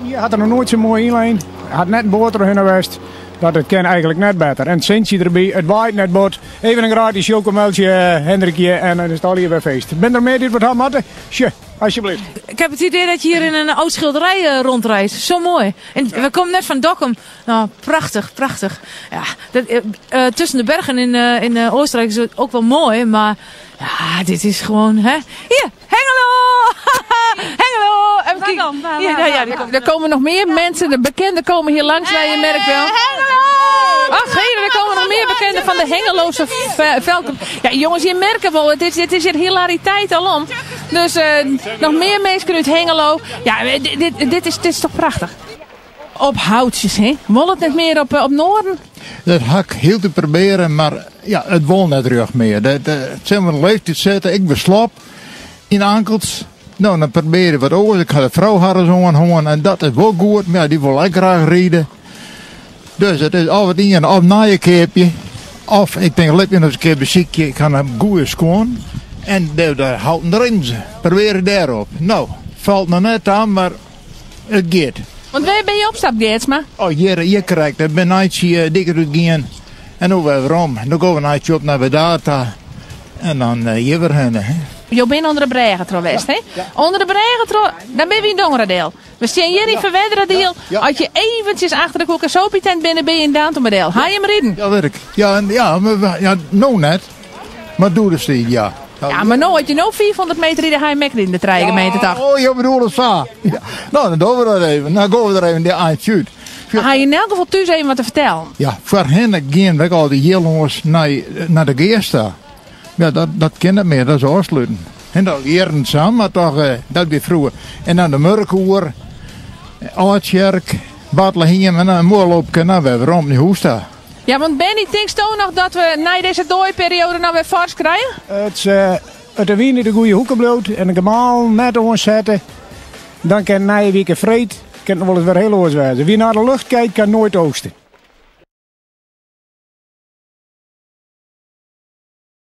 Die had er nog nooit zo mooi inlijn. Hij had net een boter in geweest. Dat het kan eigenlijk net beter. En het centje erbij, het waait net bot. Even een gratis chocomeltje, Hendrikje, en dan is het al hier weer feest. Ben er meer dit wat matten? Sje, alsjeblieft. Ik heb het idee dat je hier in een oud schilderij rondrijdt. Zo mooi. En we komen net van Dokkum. Nou, prachtig, prachtig. Ja, tussen de bergen in Oostenrijk is het ook wel mooi, maar ja, dit is gewoon, hè. Hier, Hengelo! Hengelo! Er komen nog meer mensen, de bekenden komen hier langs, je merkt wel. Ach, er komen nog meer bekenden van de Hengeloze velken. Ja, jongens, je merkt wel, dit is hier hilariteit alom. Dus nog meer mensen uit Hengelo. Ja, dit is toch prachtig. Op houtjes, hè? Wil het net meer op Noorden? Dat hak heel te proberen, maar ja, het wil net terug meer. Zijn we een leeftijd zetten, ik beslap in ankels. Nou, dan proberen we wat over. Ik ga de vrouw harren zo en dat is wel goed, maar ja, die wil ik graag rijden. Dus het is of het in of na je keepje. Of ik denk, let me nog eens een keer beziekje. Ik ga een goede schoon. En de houten erin ze. Proberen daarop. Nou, valt nog net aan, maar het gaat. Want waar ben je opstap, Geertsma? Oh, hier krijg ik. Ik ben een dikker uitgegaan. En dan weer waarom. Dan gaan we een op naar Bedata. En dan hier weer heen. Je bent onder de bregen geweest, hè? Ja. Onder de bregen, dan ben je in Dongeradeel. We staan hier in Verwedderadeel. Ja. Als je eventjes achter de koekensopietent binnen ben je in Daantomadeel. Ga je hem rijden? Ja, weet ik. Ja, nou net. Maar doe dus niet, ja. Ja, maar nou had je nou 400 meter in de Heimek in de gemeente. Oh, je bedoelt het zo. Ja. Nou, dan doen we dat even. Dan gaan we er even aan het shoot. Dan ga je in elk geval thuis even wat te vertellen. Ja, voor hen gaan we al die jongens naar de Geersta. Ja, dat kan niet meer, dat is afsluiten. En dat leren samen, maar toch, dat weer vroeger. En dan de Murkoer, Oudkerk, Bethlehem en dan een moorloopje naar we rond die hoesta. Ja, want Benny, denkst je nog dat we na deze dooiperiode nou weer vars krijgen? Het wien in de goede hoeken bloot en een gemaal net omzetten. Dan kan na je week vreed, kan het wel eens weer heel oors wezen. Wie naar de lucht kijkt, kan nooit oosten.